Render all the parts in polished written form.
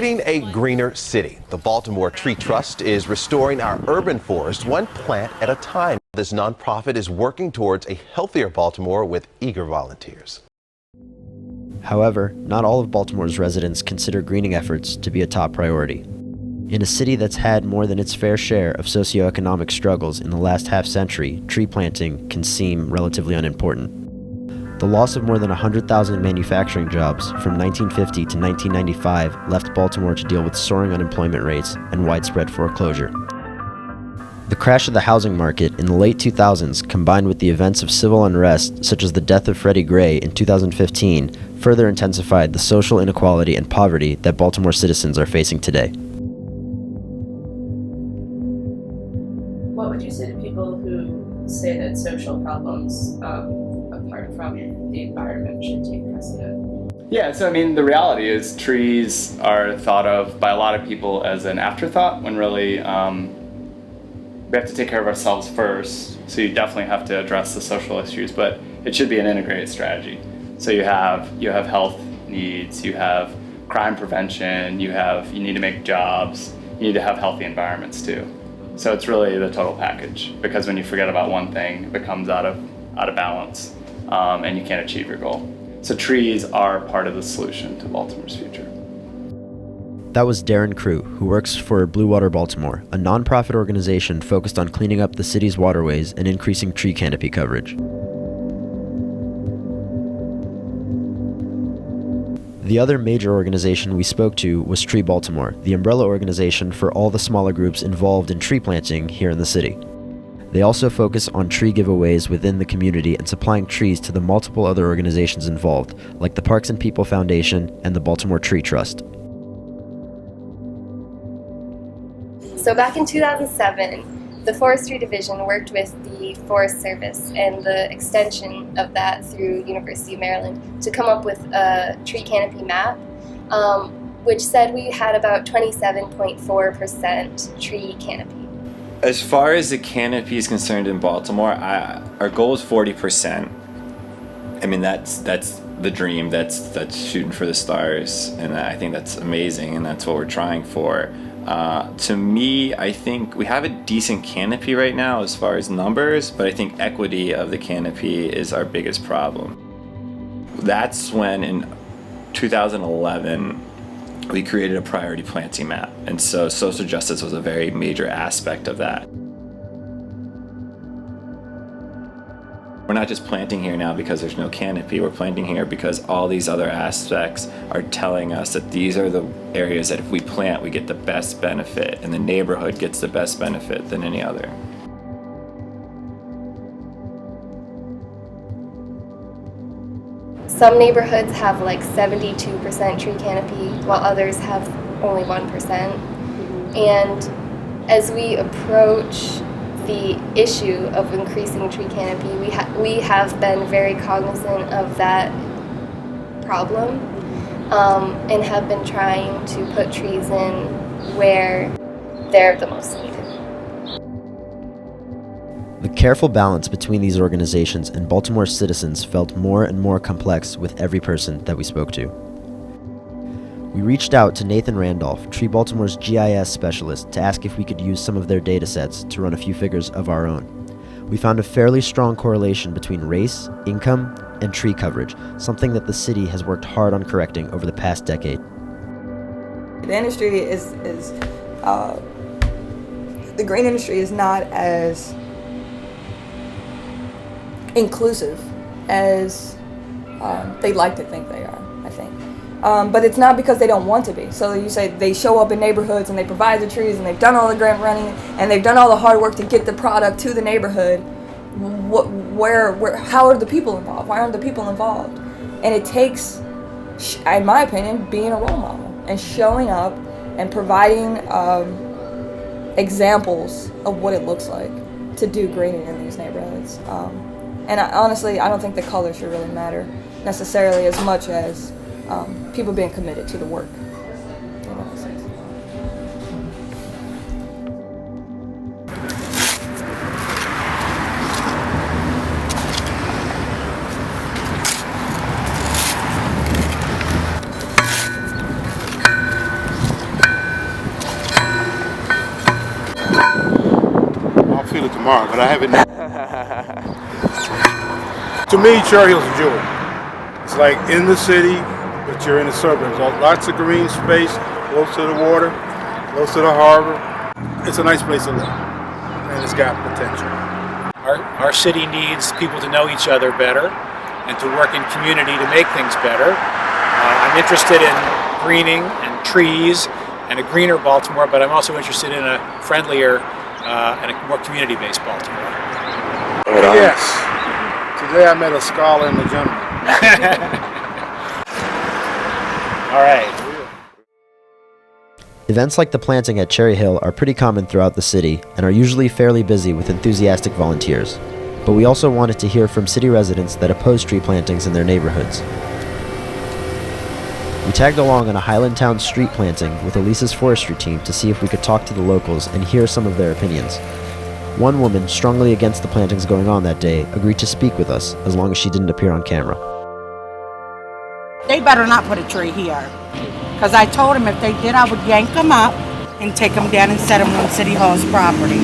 Creating a greener city. The Baltimore Tree Trust is restoring our urban forest one plant at a time. This nonprofit is working towards a healthier Baltimore with eager volunteers. However, not all of Baltimore's residents consider greening efforts to be a top priority. In a city that's had more than its fair share of socioeconomic struggles in the last half-century, tree planting can seem relatively unimportant. The loss of more than 100,000 manufacturing jobs from 1950 to 1995 left Baltimore to deal with soaring unemployment rates and widespread foreclosure. The crash of the housing market in the late 2000s, combined with the events of civil unrest, such as the death of Freddie Gray in 2015, further intensified the social inequality and poverty that Baltimore citizens are facing today. What would you say to people who say that social problems, apart from the environment, should take precedent? Yeah, so I mean, the reality is trees are thought of by a lot of people as an afterthought when really we have to take care of ourselves first. So you definitely have to address the social issues, but it should be an integrated strategy. So you have health needs, you have crime prevention, you need to make jobs, you need to have healthy environments too. So it's really the total package, because when you forget about one thing, it becomes out of balance, and you can't achieve your goal. So trees are part of the solution to Baltimore's future. That was Darren Crew, who works for Blue Water Baltimore, a nonprofit organization focused on cleaning up the city's waterways and increasing tree canopy coverage. The other major organization we spoke to was Tree Baltimore, the umbrella organization for all the smaller groups involved in tree planting here in the city. They also focus on tree giveaways within the community and supplying trees to the multiple other organizations involved, like the Parks and People Foundation and the Baltimore Tree Trust. So back in 2007, the Forestry Division worked with the Forest Service and the extension of that through University of Maryland to come up with a tree canopy map, which said we had about 27.4% tree canopy. As far as the canopy is concerned in Baltimore, our goal is 40%. I mean, that's the dream. That's shooting for the stars, and I think that's amazing, and that's what we're trying for. To me, I think we have a decent canopy right now as far as numbers, but I think equity of the canopy is our biggest problem. That's when in 2011, we created a priority planting map, and so social justice was a very major aspect of that. We're not just planting here now because there's no canopy, we're planting here because all these other aspects are telling us that these are the areas that if we plant, we get the best benefit, and the neighborhood gets the best benefit than any other. Some neighborhoods have like 72% tree canopy, while others have only 1%. And as we approach the issue of increasing tree canopy, we have been very cognizant of that problem, and have been trying to put trees in where they're the most needed. The careful balance between these organizations and Baltimore's citizens felt more and more complex with every person that we spoke to. We reached out to Nathan Randolph, Tree Baltimore's GIS specialist, to ask if we could use some of their data sets to run a few figures of our own. We found a fairly strong correlation between race, income, and tree coverage, something that the city has worked hard on correcting over the past decade. The industry the green industry is not as inclusive as they like to think they are, I think. But it's not because they don't want to be. So you say they show up in neighborhoods and they provide the trees and they've done all the grant running and they've done all the hard work to get the product to the neighborhood. How are the people involved? Why aren't the people involved? And it takes, in my opinion, being a role model and showing up and providing examples of what it looks like to do greening in these neighborhoods. And honestly, I don't think the color should really matter necessarily as much as people being committed to the work. tomorrow, but I haven't. To me, Cherry Hill's a jewel. It's like in the city, but you're in the suburbs. Lots of green space, close to the water, close to the harbor. It's a nice place to live, and it's got potential. Our city needs people to know each other better and to work in community to make things better. I'm interested in greening and trees and a greener Baltimore, but I'm also interested in a friendlier and a more community-based Baltimore. Yes. Today I met a scholar and a gentleman. All right. Events like the planting at Cherry Hill are pretty common throughout the city and are usually fairly busy with enthusiastic volunteers. But we also wanted to hear from city residents that oppose tree plantings in their neighborhoods. We tagged along on a Highlandtown street planting with Elisa's forestry team to see if we could talk to the locals and hear some of their opinions. One woman, strongly against the plantings going on that day, agreed to speak with us as long as she didn't appear on camera. They better not put a tree here. Because I told them if they did, I would yank them up and take them down and set them on City Hall's property.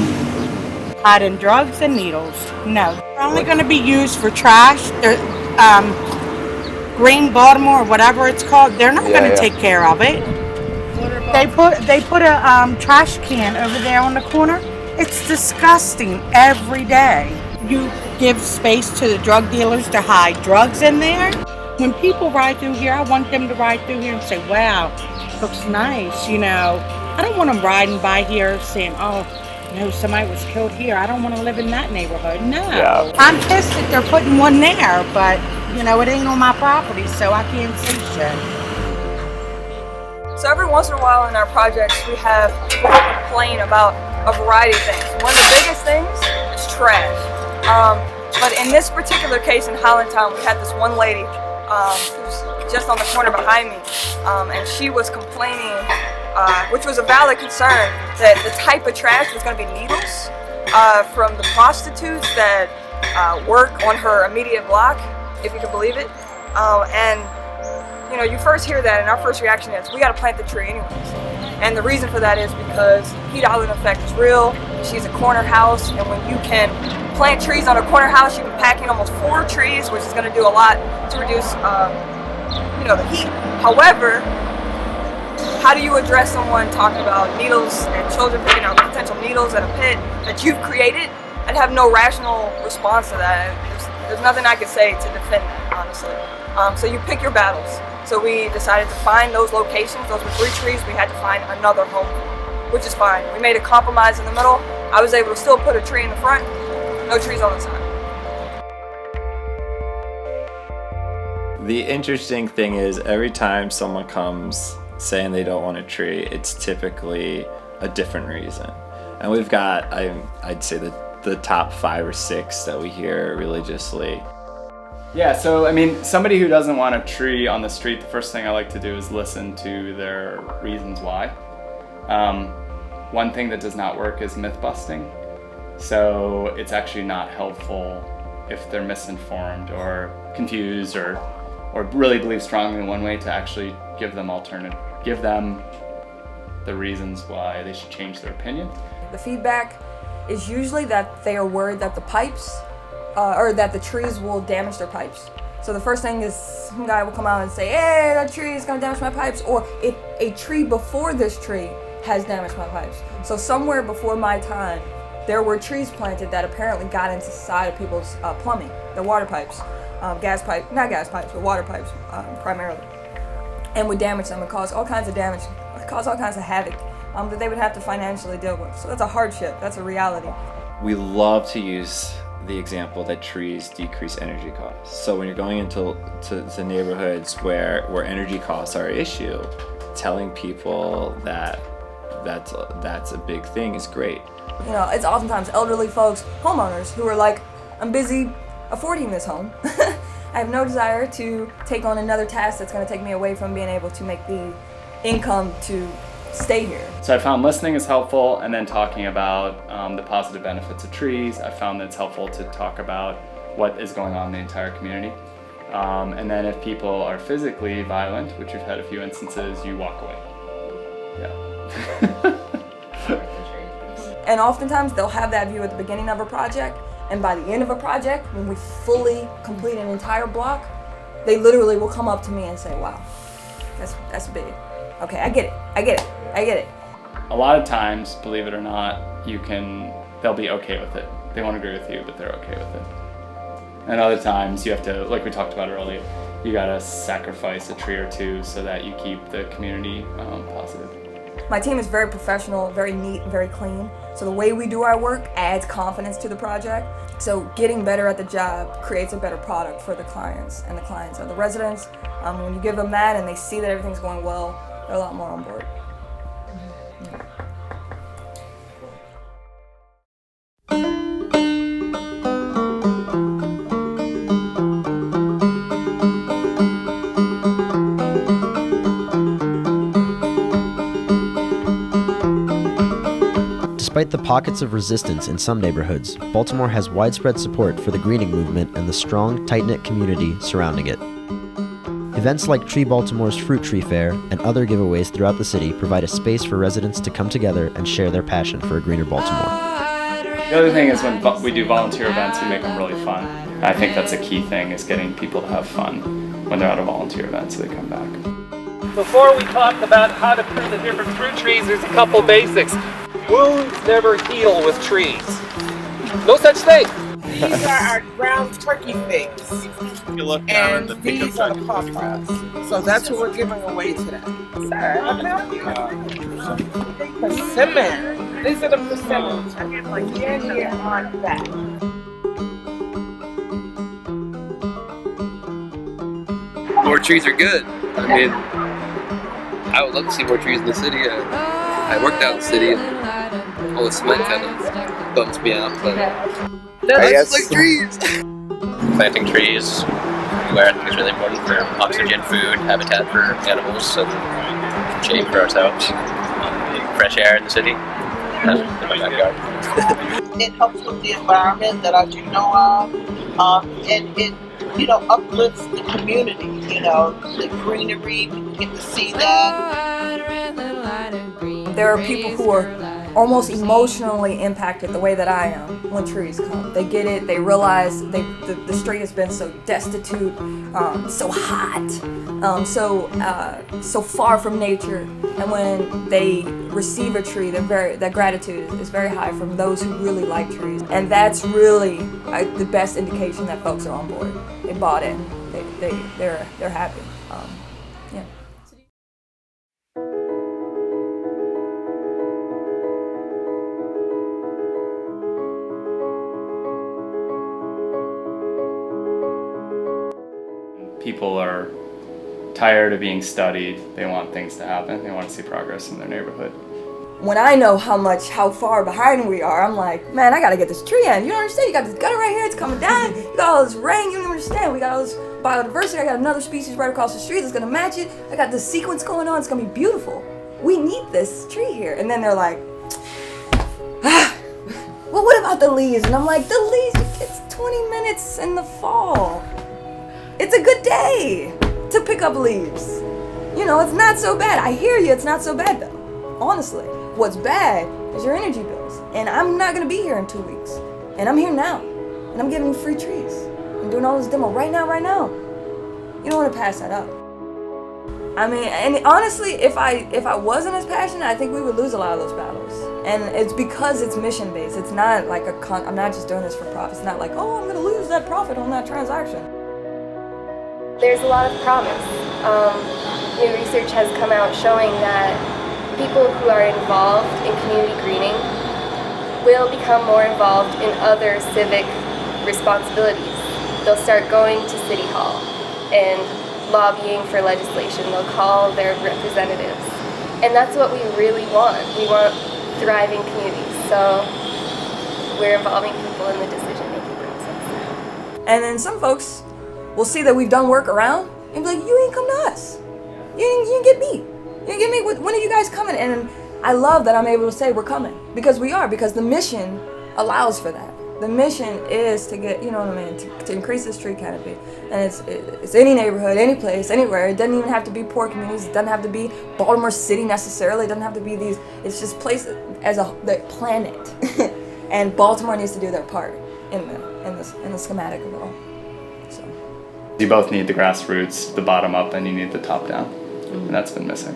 Hiding drugs and needles. No. They're only going to be used for trash. Green Baltimore, or whatever it's called, they're not going to take care of it. They put a trash can over there on the corner. It's disgusting every day. You give space to the drug dealers to hide drugs in there. When people ride through here, I want them to ride through here and say, wow, looks nice, you know. I don't want them riding by here saying, oh, no, somebody was killed here. I don't want to live in that neighborhood. No. Yeah. I'm pissed that they're putting one there, but, you know, it ain't on my property, so I can't say shit. So every once in a while in our projects, we have people complain about a variety of things. One of the biggest things is trash. But in this particular case in Highlandtown, we had this one lady who's just on the corner behind me, and she was complaining, which was a valid concern, that the type of trash was going to be needles from the prostitutes that work on her immediate block, if you can believe it. And you know, you first hear that, and our first reaction is, we got to plant the tree anyways. And the reason for that is because heat island effect is real. She's a corner house, and when you can plant trees on a corner house, you can pack in almost 4 trees, which is going to do a lot to reduce, you know, the heat. However, how do you address someone talking about needles and children picking out potential needles at a pit that you've created? I'd have no rational response to that. There's nothing I could say to defend that, honestly. So you pick your battles. So we decided to find those locations. Those were 3 trees. We had to find another home for them, which is fine. We made a compromise in the middle. I was able to still put a tree in the front, no trees on the side. The interesting thing is every time someone comes saying they don't want a tree, it's typically a different reason. And we've got, I'd say the top 5 or 6 that we hear religiously. Yeah, so I mean, somebody who doesn't want a tree on the street, the first thing I like to do is listen to their reasons why. One thing that does not work is myth busting. So it's actually not helpful if they're misinformed or confused or really believe strongly in one way to actually give them the reasons why they should change their opinion. The feedback is usually that they are worried that the pipes or that the trees will damage their pipes. So the first thing is some guy will come out and say, hey, that tree is gonna damage my pipes, or a tree before this tree has damaged my pipes. So somewhere before my time, there were trees planted that apparently got into the side of people's plumbing, their water pipes, not gas pipes, but water pipes primarily, and would damage them and cause all kinds of damage, cause all kinds of havoc that they would have to financially deal with. So that's a hardship, that's a reality. We love to use the example that trees decrease energy costs. So when you're going into neighborhoods where energy costs are an issue, telling people that that's a big thing is great. You know, it's oftentimes elderly folks, homeowners, who are like, I'm busy affording this home. I have no desire to take on another task that's going to take me away from being able to make the income to stay here. So I found listening is helpful, and then talking about the positive benefits of trees. I found that it's helpful to talk about what is going on in the entire community. And then if people are physically violent, which we've had a few instances, you walk away. Yeah. And oftentimes they'll have that view at the beginning of a project, and by the end of a project, when we fully complete an entire block, they literally will come up to me and say, wow, that's big. Okay, I get it. A lot of times, believe it or not, they'll be okay with it. They won't agree with you, but they're okay with it. And other times you have to, like we talked about earlier, you gotta sacrifice a tree or two so that you keep the community positive. My team is very professional, very neat, very clean. So the way we do our work adds confidence to the project. So getting better at the job creates a better product for the clients, and the clients are the residents. When you give them that and they see that everything's going well, they're a lot more on board. Despite the pockets of resistance in some neighborhoods, Baltimore has widespread support for the greening movement and the strong, tight-knit community surrounding it. Events like Tree Baltimore's Fruit Tree Fair and other giveaways throughout the city provide a space for residents to come together and share their passion for a greener Baltimore. The other thing is when we do volunteer events, we make them really fun. I think that's a key thing, is getting people to have fun when they're at a volunteer event so they come back. Before we talk about how to prune the different fruit trees, there's a couple basics. Wounds never heal with trees. No such thing. These are our ground turkey figs. You look and these are the pawpaws. So that's what we're giving away today. Persimmon. These are the persimmons. I get like candy on that. More trees are good. I mean, I would love to see more trees in the city. I worked out in the city, and all the cement kind of bums me out, but I just like trees. Planting trees everywhere I think is really important for oxygen, food, habitat for animals, and shade for ourselves. Fresh air in the city. That's in my backyard. It helps with the environment that I do know of, and it, uplifts the community. The greenery, people get to see that. There are people who are almost emotionally impacted the way that I am when trees come. They get it, they realize the street has been so destitute, so hot, so far from nature, and when they receive a tree, that gratitude is very high from those who really like trees. And that's really the best indication that folks are on board. They bought in, they're happy. Yeah. People are tired of being studied. They want things to happen. They want to see progress in their neighborhood. When I know how far behind we are, I'm like, man, I gotta get this tree in. You don't understand? You got this gutter right here, it's coming down. You got all this rain, you don't understand. We got all this biodiversity. I got another species right across the street that's gonna match it. I got this sequence going on, it's gonna be beautiful. We need this tree here. And then they're like, well, what about the leaves? And I'm like, the leaves, it's 20 minutes in the fall. It's a good day to pick up leaves. It's not so bad. I hear you, it's not so bad though, honestly. What's bad is your energy bills. And I'm not gonna be here in 2 weeks. And I'm here now. And I'm giving you free trees. I'm doing all this demo right now. You don't wanna pass that up. I mean, and honestly, if I wasn't as passionate, I think we would lose a lot of those battles. And it's because it's mission-based. It's not like I'm not just doing this for profit. It's not like, oh, I'm gonna lose that profit on that transaction. There's a lot of promise. New research has come out showing that people who are involved in community greening will become more involved in other civic responsibilities. They'll start going to City Hall and lobbying for legislation. They'll call their representatives. And that's what we really want. We want thriving communities. So we're involving people in the decision-making process. And then some folks will see that we've done work around and be like, you ain't come to us. You didn't get me. You didn't get me. When are you guys coming? And I love that I'm able to say we're coming. Because we are. Because the mission allows for that. The mission is to get, you know what I mean, to increase this tree canopy. And it's any neighborhood, any place, anywhere. It doesn't even have to be poor communities. It doesn't have to be Baltimore City necessarily. It doesn't have to be these. It's just places as the planet. And Baltimore needs to do their part in the schematic of it all. So you both need the grassroots, the bottom up, and you need the top down, and that's been missing.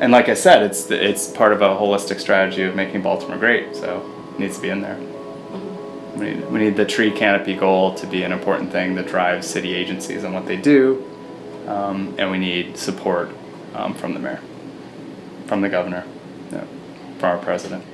And like I said, it's part of a holistic strategy of making Baltimore great, so it needs to be in there. We need the tree canopy goal to be an important thing that drives city agencies and what they do, and we need support from the mayor, from the governor, from our president.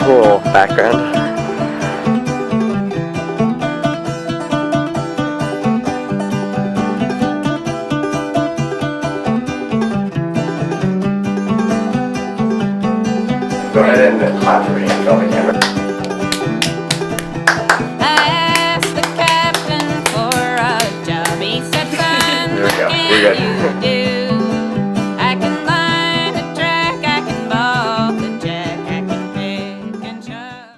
Cool background. Go ahead and clap for me. Film the camera.